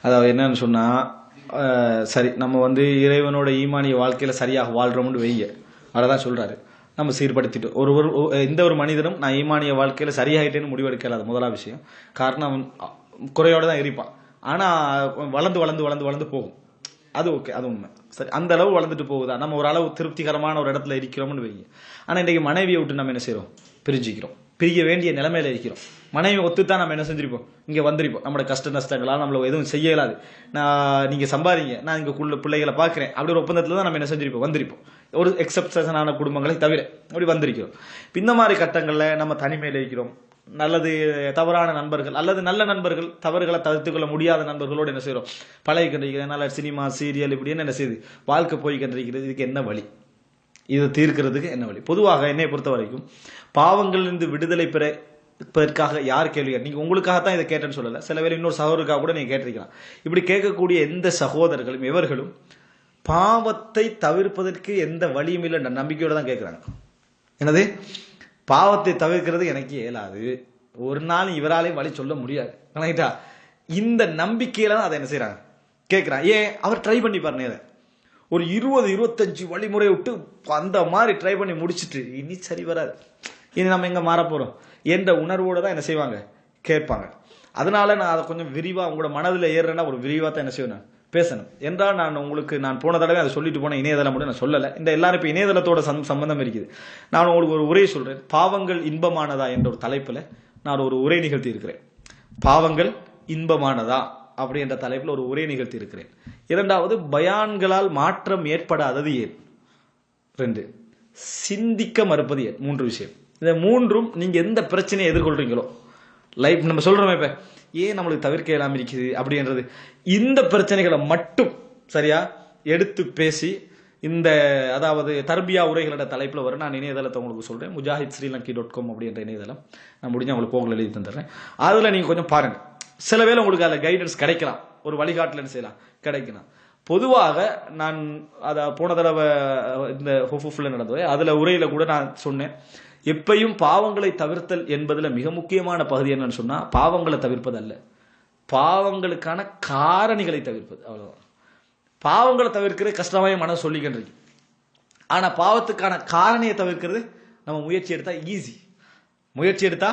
அதாவது என்னன்னு சொன்னா, சரி நம்ம வந்து இறைவனோட ஈமானிய வாழ்க்கையில சரியாக வாழ்றோம்னு வைங்க, அதான் சொல்றாரு. நம்ம சீர்படுத்திட்டு எந்த ஒரு மனிதனும் நான் ஈமானிய வாழ்க்கையில சரியாயிட்டேன்னு முடிவெடுக்கலாது. முதலாவது விஷயம். காரணம் அவன் குறையோட தான் இருப்பான். ஆனா வளர்ந்து வளர்ந்து வளர்ந்து வளர்ந்து போகும். அது ஓகே, அது உண்மை. சரி, அந்த அளவு வளர்ந்துட்டு போகுதா, நம்ம ஒரு அளவு திருப்திகரமான ஒரு இடத்துல இருக்கிறோம்னு வைங்க. ஆனா இன்னைக்கு மனைவியை விட்டு நம்ம என்ன செய்யறோம், பிரிஞ்சுக்கிறோம். பிரிய வேண்டிய நிலைமையில இருக்கிறோம். மனைவி ஒத்துத்தான் நம்ம என்ன செஞ்சிருப்போம், இங்க வந்திருப்போம். நம்மளோட கஷ்ட நஷ்டங்களால் நம்மள எதுவும் செய்ய இயலாது. நீங்க சம்பாதிங்க, நான் இங்க பிள்ளைகளை பாக்குறேன் அப்படி ஒரு ஒப்பந்தத்துல தான் நம்ம என்ன செஞ்சிருப்போம், வந்திருப்போம். ஒரு எக்ஸப்ஷனான குடும்பங்களை தவிர அப்படி வந்திருக்கிறோம். இந்த மாதிரி கட்டங்கள்ல நம்ம தனிமையில இருக்கிறோம். நல்லது தவறான நண்பர்கள் அல்லது நல்ல நண்பர்கள், தவறுகளை தவிர்த்துக் கொள்ள முடியாத நண்பர்களோடு என்ன செய்யறோம், பழகி கண்டிருக்கிறேன். நல்ல சினிமா சீரியல் இப்படின்னு என்ன செய்யுது, வாழ்க்கை போய் கண்டிருக்கிறது. இதுக்கு என்ன வழி, இதை தீர்க்கிறதுக்கு என்ன வழி? பொதுவாக என்னை பொறுத்த வரைக்கும் பாவங்களிலிருந்து விடுதலை பெறற்காக யார் கேள்வி, நீங்க உங்களுக்காகத்தான் இதை கேட்டேன்னு சொல்லல, சில வேளை இன்னொரு சகோதரருக்காக கூட நீங்க கேட்டிருக்கலாம். இப்படி கேட்கக்கூடிய எந்த சகோதரர்களும் எவர்களும் பாவத்தை தவிர்ப்பதற்கு எந்த வழியும் இல்லை நம்பிக்கையோட தான் கேட்கிறாங்க. என்னது, பாவத்தை தவிர்க்கிறது எனக்கு இயலாது, ஒரு நாள் இவராலையும் வழி சொல்ல முடியாது, இந்த நம்பிக்கையில தான் அதை என்ன செய்யறாங்க, கேட்கிறான். ஏன், அவர் ட்ரை பண்ணி பாருங்க, ஒரு 20-25 வழிமுறை விட்டு அந்த மாதிரி ட்ரை பண்ணி முடிச்சுட்டு இனி சரி வராது, இனி நம்ம எங்க மாற போறோம் என்ற உணர்வோட தான் என்ன செய்வாங்க, கேட்பாங்க. அதனால நான் அதை கொஞ்சம் விரிவா உங்களோட மனதில் ஏறுறேன்னா ஒரு விரிவா தான் என்ன செய்யணும், பேசணும். என்றால் நான் போன தடவை அதை சொல்லிட்டு போன இணையதளம் மட்டும் நான் சொல்லலை. இந்த எல்லாரும் இப்போ இணையதளத்தோட சம்பந்தம் இருக்குது. நான் உங்களுக்கு ஒரு உரையை சொல்றேன். பாவங்கள் இன்பமானதா என்ற ஒரு தலைப்புல நான் ஒரு உரை நிகழ்த்தி இருக்கிறேன். பாவங்கள் இன்பமானதா அப்படி என்ற தலைப்பில் ஒரு உரை நிகழ்த்தி இருக்கிறேன். இரண்டாவது, பயான்களால் மாற்றம் ஏற்படாதது ஏன். 2, சிந்திக்க மறுப்பது ஏன். 3 விஷயம். இந்த 3ம் நீங்க எந்த பிரச்சனையை எதிர்கொள்றீங்களோ, லைஃப் நம்ம சொல்றோமே இப்ப ஏன் நம்மளுக்கு தவிர்க்க இல்லாம இருக்குது அப்படின்றது, இந்த பிரச்சனைகளை மட்டும் சரியா எடுத்து பேசி இந்த அதாவது தர்பியா உரைகளோட தலைப்புல வரும். நான் இணையதளத்தை உங்களுக்கு சொல்றேன், mujahidSrilanki.com அப்படின்ற இணையதளம். நான் முடிஞ்ச உங்களுக்கு போகல எழுதி தந்துடுறேன். அதுல நீங்க கொஞ்சம் பாருங்க, சில வேளை உங்களுக்கு அதுல கைடன்ஸ் கிடைக்கலாம், ஒரு வழிகாட்டல் செய்யலாம், கிடைக்கலாம். பொதுவாக நான் போன தடவை இந்த ஹுஃபுஃப்ல நடந்தது, அதுல உரையில கூட நான் சொன்னேன், எப்பையும் பாவங்களை தவிர்த்தல் என்பதுல மிக முக்கியமான பகுதி என்னன்னு சொன்னா, பாவங்களை தவிர்ப்பது அல்ல, பாவங்களுக்கான காரணிகளை தவிர்ப்பது. அவ்வளவுதான். பாவங்களை தவிர்க்கிறது கஷ்டமாய் மனம் சொல்லிக்கின்றது. ஆனா பாவத்துக்கான காரணியை தவிர்க்கிறது நம்ம முயற்சி எடுத்தா ஈஸி, முயற்சி எடுத்தா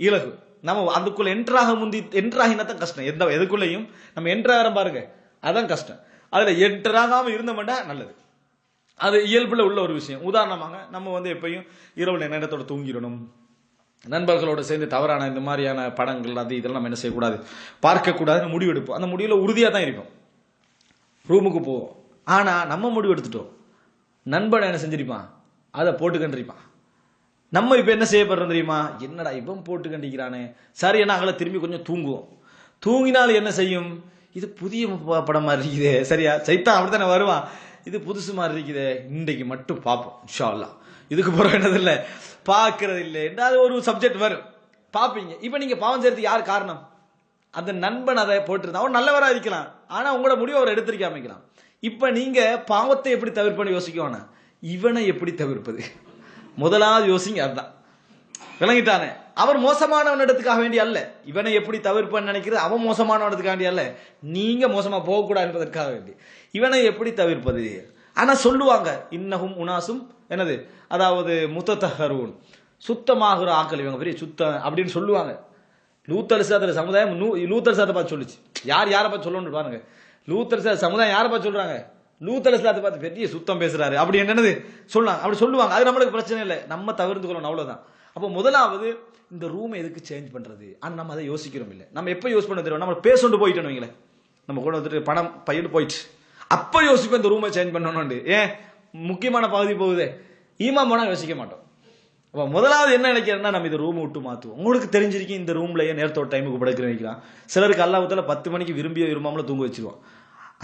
இலகு. நம்ம அதுக்குள்ள என்ட்ராகினாதான் கஷ்டம். எதுக்குள்ளையும் நம்ம என்ட்ராகிற பாருங்க, அதான் கஷ்டம். அதுல என்ட்ராகாம இருந்தோம்னா நல்லது. அது இயல்புல உள்ள ஒரு விஷயம். உதாரணமாக நம்ம எப்பயும் இரவு நேரத்தோட தூங்கிடணும், நண்பர்களோட சேர்ந்து தவறான இந்த மாதிரியான படங்கள் அது இதெல்லாம் நம்ம என்ன செய்யக்கூடாது, பார்க்கக்கூடாதுன்னு முடிவெடுப்போம். அந்த முடிவுல உறுதியா தான் இருப்போம், ரூமுக்கு போவோம். ஆனா நம்ம முடிவு எடுத்துட்டோம், நண்பன் என்ன செஞ்சிருப்பான், அதை போட்டு கண்டிருப்பான். நம்ம இப்ப என்ன செய்யப்படுறோம் தெரியுமா, என்னடா இவன் போட்டு கண்டிக்கிறானே, சரி என்ன அங்கே திரும்பி கொஞ்சம் தூங்குவோம். தூங்கினால் என்ன செய்யும், இது புதிய படம் மாதிரி இருக்குதே, சரியா சைத்தான் அப்படித்தானே வருவான், இது புதுசு மாதிரி இருக்குதே, இன்றைக்கு மட்டும் பார்ப்போம் இன்ஷா அல்லாஹ், இதுக்கு போற என்னது இல்லை பார்க்கறது இல்லை என்றால் ஒரு சப்ஜெக்ட் வரும், பார்ப்பீங்க. இப்ப நீங்க பாவம் செய்யறதுக்கு யார் காரணம், அந்த நண்பன் அதை போட்டிருந்தா அவன் நல்லவரா இருக்கலாம், ஆனா உங்களோட முடிவை அவர் எடுத்திருக்காம இருக்கலாம். இப்ப நீங்க பாவத்தை எப்படி தவிர்ப்பன்னு யோசிக்கணும், இவனை எப்படி தவிர்ப்பது, முதலாவது யோசிங்க. அதுதான் விளங்கிட்டானே, அவர் மோசமானவன் இடத்துக்காக வேண்டிய அல்ல, இவனை எப்படி தவிர்ப்பன்னு நினைக்கிறது அவன் மோசமானவன் இடத்துக்காக வேண்டிய அல்ல, நீங்க மோசமா போகக்கூடாது என்பதற்காக வேண்டி இவனை எப்படி தவிர்ப்பது. ஆனா சொல்லுவாங்க, இன்னகும் உனாசும் என்னது, அதாவது முத்தத்தஹரூன், சுத்தமாகிற ஆக்கள் இவங்க பெரிய சுத்தம் அப்படின்னு சொல்லுவாங்க. லூத்தர் சாத்திர சமுதாயம் லூத்தர் சாத்தை பார்த்து சொல்லிச்சு. யாரை பார்த்து சொல்லணும்னு பாருங்க, லூத்தர் சாத சமுதாயம் யாரை பார்த்து சொல்றாங்க, லூத்தர் சாத்தை பார்த்து பெரிய சுத்தம் பேசுறாரு அப்படி என்னது சொல்லலாம், அப்படி சொல்லுவாங்க. அது நம்மளுக்கு பிரச்சனை இல்லை, நம்ம தவிர்த்து கொள்ளணும், அவ்வளவுதான். அப்போ முதலாவது இந்த ரூமை எதுக்கு சேஞ்ச் பண்றது, ஆனா நம்ம அதை யோசிக்கிறோம் இல்லை. நம்ம எப்ப யோசி பண்ண தெரியும், நம்ம பேசொண்டு போயிட்டோம் வைங்களே, நம்ம கூட வந்துட்டு பணம் பையிட்டு போயிடுச்சு, அப்ப யோசிப்போம் இந்த ரூமை சேஞ்ச் பண்ணணும். ஏன், முக்கியமான பகுதி போகுது, ஈமான் போனா யோசிக்க மாட்டோம். அப்ப முதலாவது என்ன நினைக்கிறேன்னா, நம்ம இந்த ரூம் விட்டு மாத்துவோம். உங்களுக்கு தெரிஞ்சிருக்கீங்க, இந்த ரூம்லயே நேரத்தோட டைமுக்கு படுக்கிற வைக்கலாம். சிலருக்கு அல்லாஹ்வுத்தால 10 மணிக்கு விரும்பாமல தூங்க வச்சிருவோம்.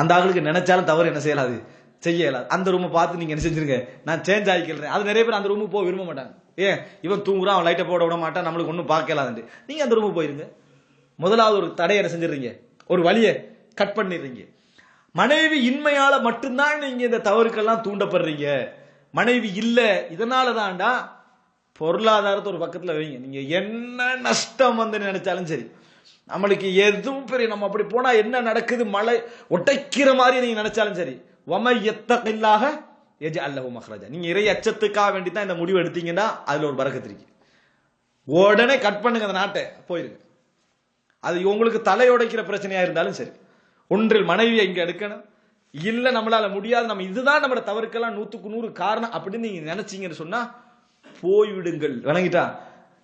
அந்த ஆளுக்கு நினைச்சாலும் தவறு என்ன செய்யலாது, செய்ய இயலாது. அந்த ரூமை பார்த்து நீங்க என்ன செஞ்சிருங்க, நான் சேஞ்ச் ஆகிக்கிறேன். அது நிறைய பேர் அந்த ரூமுக்கு போக விரும்ப மாட்டாங்க. ஏன், இவன் தூங்குறான், அவன் லைட்டை போட விட மாட்டான், நம்மளுக்கு ஒன்றும் பார்க்கலாது. நீங்க அந்த ரூமுக்கு போயிருங்க. முதலாவது ஒரு தடையை என்ன செஞ்சிடறீங்க, ஒரு வழியை கட் பண்ணிடுறீங்க. மனைவி இன்மையால மட்டும்தான் நீங்க இந்த தவறுக்கெல்லாம் தூண்டப்படுறீங்க. மனைவி இல்ல, இதனால தான்டா. பொருளாதாரத்தை ஒரு பக்கத்துல வைங்க, நீங்க என்ன நஷ்டம் வந்து நினைச்சாலும் சரி, நம்மளுக்கு எதுவும் பெரிய நம்ம அப்படி போனா என்ன நடக்குது, மழை ஒட்டைக்கிற மாதிரி நீங்க நினைச்சாலும் சரி, வமை யத்தகில்லாஹ யஜ்அல் லஹு மக்ரஜா. நீங்க இறை அச்சத்துக்காக வேண்டி தான் இந்த முடிவு எடுத்தீங்கன்னா அதுல ஒரு பரக்கத்து இருக்கு. உடனே கட் பண்ணுங்க அந்த நாட்டை, போயிருங்க. அது உங்களுக்கு தலையுடைக்கிற பிரச்சனையா இருந்தாலும் சரி, ஒன்றில் மனைவியை இங்க எடுக்கணும், இல்ல நம்மளால முடியாது, நம்ம இதுதான் நம்ம தவறுக்கெல்லாம் 100% காரணம் அப்படின்னு நீங்க நினைச்சீங்கன்னு சொன்னா போய்விடுங்கள். விளங்கிட்டா?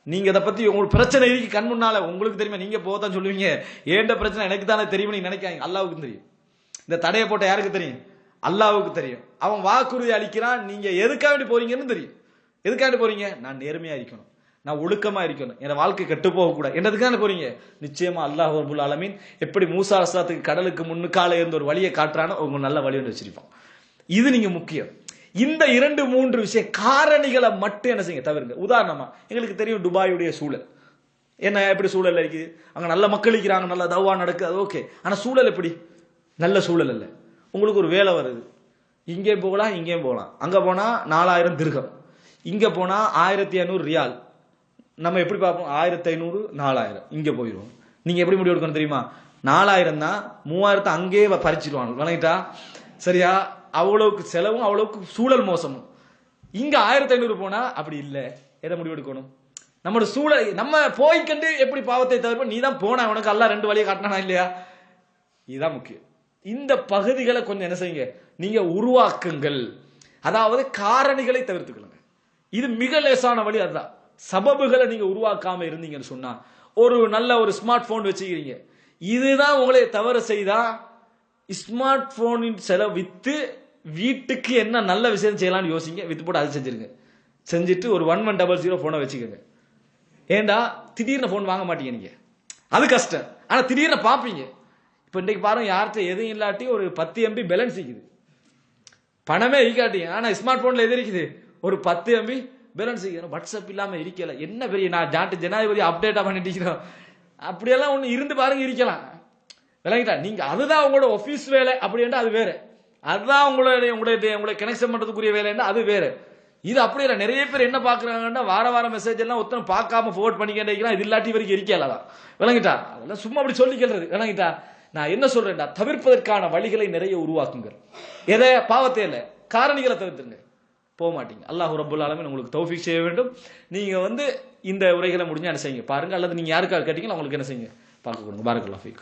நீங்க இதை பத்தி உங்களுக்கு பிரச்சனை இருக்கு கண் முன்னால, உங்களுக்கு தெரியுமா, நீங்க போதான் சொல்லுவீங்க, ஏண்ட பிரச்சனை எனக்கு தானே தெரியும் நீங்க நினைக்காங்க. அல்லாவுக்கு தெரியும். இந்த தடையை போட்ட யாருக்கு தெரியும்? அல்லாவுக்கு தெரியும். அவன் வாக்குறுதி அளிக்கிறான், நீங்க எதுக்காக வேண்டி போறீங்கன்னு தெரியும். எதுக்காக வேண்டி போறீங்க? நான் நேர்மையா இருக்கணும், நான் ஒழுக்கமா இருக்கணும், என் வாழ்க்கை கெட்டு போக கூட, என்னதுக்கான போறீங்க? நிச்சயமா அல்லாஹ் ரப்புல் ஆலமீன் எப்படி மூசா அலைஹிஸ்ஸலாத்துக்கு கடலுக்கு முன்னுக்கால இருந்த ஒரு வழியை காட்டுறானோ உங்க நல்ல வழி ஒன்று வச்சிருப்பான். இது நீங்க முக்கியம். இந்த 2-3 விஷயம் காரணிகளை மட்டும் என்ன செய்யுங்க, தவிர்ங்க. உதாரணமா எங்களுக்கு தெரியும் துபாயுடைய சூழல் என்ன, எப்படி சூழல் இருக்குது, அங்க நல்ல மக்கள் இருக்கிறாங்க, நல்ல தவா நடக்குது, அது ஓகே. ஆனா சூழல் எப்படி? நல்ல சூழல் அல்ல. உங்களுக்கு ஒரு வேலை வருது, இங்கேயும் போகலாம் இங்கேயும் போகலாம், அங்க போனா 4000 திர்ஹம், இங்க போனா 1500 ரியால். நம்ம எப்படி பார்ப்போம்? 1500 4000 இங்க போயிடுவோம். நீங்க எப்படி முடிவு எடுக்கணும் தெரியுமா? 4000 தான், 3000 அங்கேயே பறிச்சிடுவாங்க. விளங்கிட்டா? சரியா? அவ்வளவுக்கு செலவும் அவ்வளவுக்கு சூழல் மோசமும். இங்க 1500 போனா அப்படி இல்லை. எதை முடிவு எடுக்கணும்? நம்மளோட சூழல் நம்ம போய்கண்டு எப்படி பாவத்தை தவிர்ப்போம். நீ தான் போன, உனக்கு அல்லாஹ் 2 வழியை காட்டினா இல்லையா? இதுதான் முக்கியம். இந்த பகுதிகளை கொஞ்சம் என்ன செய்யுங்க, நீங்க உருவாக்குங்கள். அதாவது காரணிகளை தவிர்த்துக்கொள்ளுங்க. இது மிக லேசான வழி. அதுதான் சபபுகளை நீங்க உருவாக்காம இருந்தீங்கன்னு சொன்னா, ஒரு நல்ல ஒரு ஸ்மார்ட் போன் வச்சுக்கிறீங்க, இதுதான் உங்களை தவறு செய்தா ஸ்மார்ட் போனின் செலவு வித்து வீட்டுக்கு என்ன நல்ல விஷயம் செய்யலாம்னு யோசிங்க. வித்து போட்டு அது செஞ்சிருங்க. செஞ்சுட்டு ஒரு 1100 போனை வச்சுக்கோங்க. ஏண்டா திடீர்னு போன் வாங்க மாட்டீங்க நீங்க, அது கஷ்டம். ஆனா திடீர்னு பாப்பீங்க. இப்ப இன்றைக்கு பாருங்க, யார்கிட்ட எதுவும் இல்லாட்டி ஒரு 10 MB பேலன்ஸ் இருக்குது, பணமே இருக்காட்டிங்க. ஆனா ஸ்மார்ட் போன்ல எது இருக்குது? ஒரு 10 MB பேலன்ஸ் இருக்குது. வாட்ஸ்அப் இல்லாம இருக்கல, என்ன பெரிய நான் நாட்டு ஜனாதிபதி அப்டேட்டா பண்ணிட்டு இருக்கிறோம். அப்படியெல்லாம் ஒண்ணு இருந்து பாருங்க, இருக்கலாம். விளங்கிட்டா? நீங்க அதுதான் உங்களோட ஆபீஸ் வேலை அப்படின்னா அது வேற, அதுதான் உங்களுடைய கனெக்ஷன் பண்றதுக்குரிய வேலைன்னா அது வேற. இது அப்படி இல்லை. நிறைய பேர் என்ன பாக்குறாங்கன்னா, வார மெசேஜ் எல்லாம் ஒருத்தன் பார்க்காம ஃபோர்வர்ட் பண்ணிக்கிட்டே, இது இல்லாட்டி வரைக்கும் இருக்கலாதான். விளங்கிட்டா? அதெல்லாம் சும்மா அப்படி சொல்லிக்கிறது. விளங்கிட்டா? நான் என்ன சொல்றேன்டா, தவிர்ப்பதற்கான வழிகளை நிறைய உருவாக்குங்கள். எதை? பாவத்தை இல்லை, காரணிகளை தவிர்த்துங்க. போக மாட்டீங்க. அல்லாஹ் ரப்புல் ஆலமீன் உங்களுக்கு தௌஃபீக் செய்ய வேண்டும். நீங்க இந்த உரைகளை முடிஞ்சா என்ன செய்யுங்க பாருங்க, அல்லது நீங்க யாருக்காக கேட்டீங்களோ அவங்களுக்கு என்ன செய்யுங்க பார்க்க கொடுங்க. பாரக்கல்லாஹு ஃபீக்.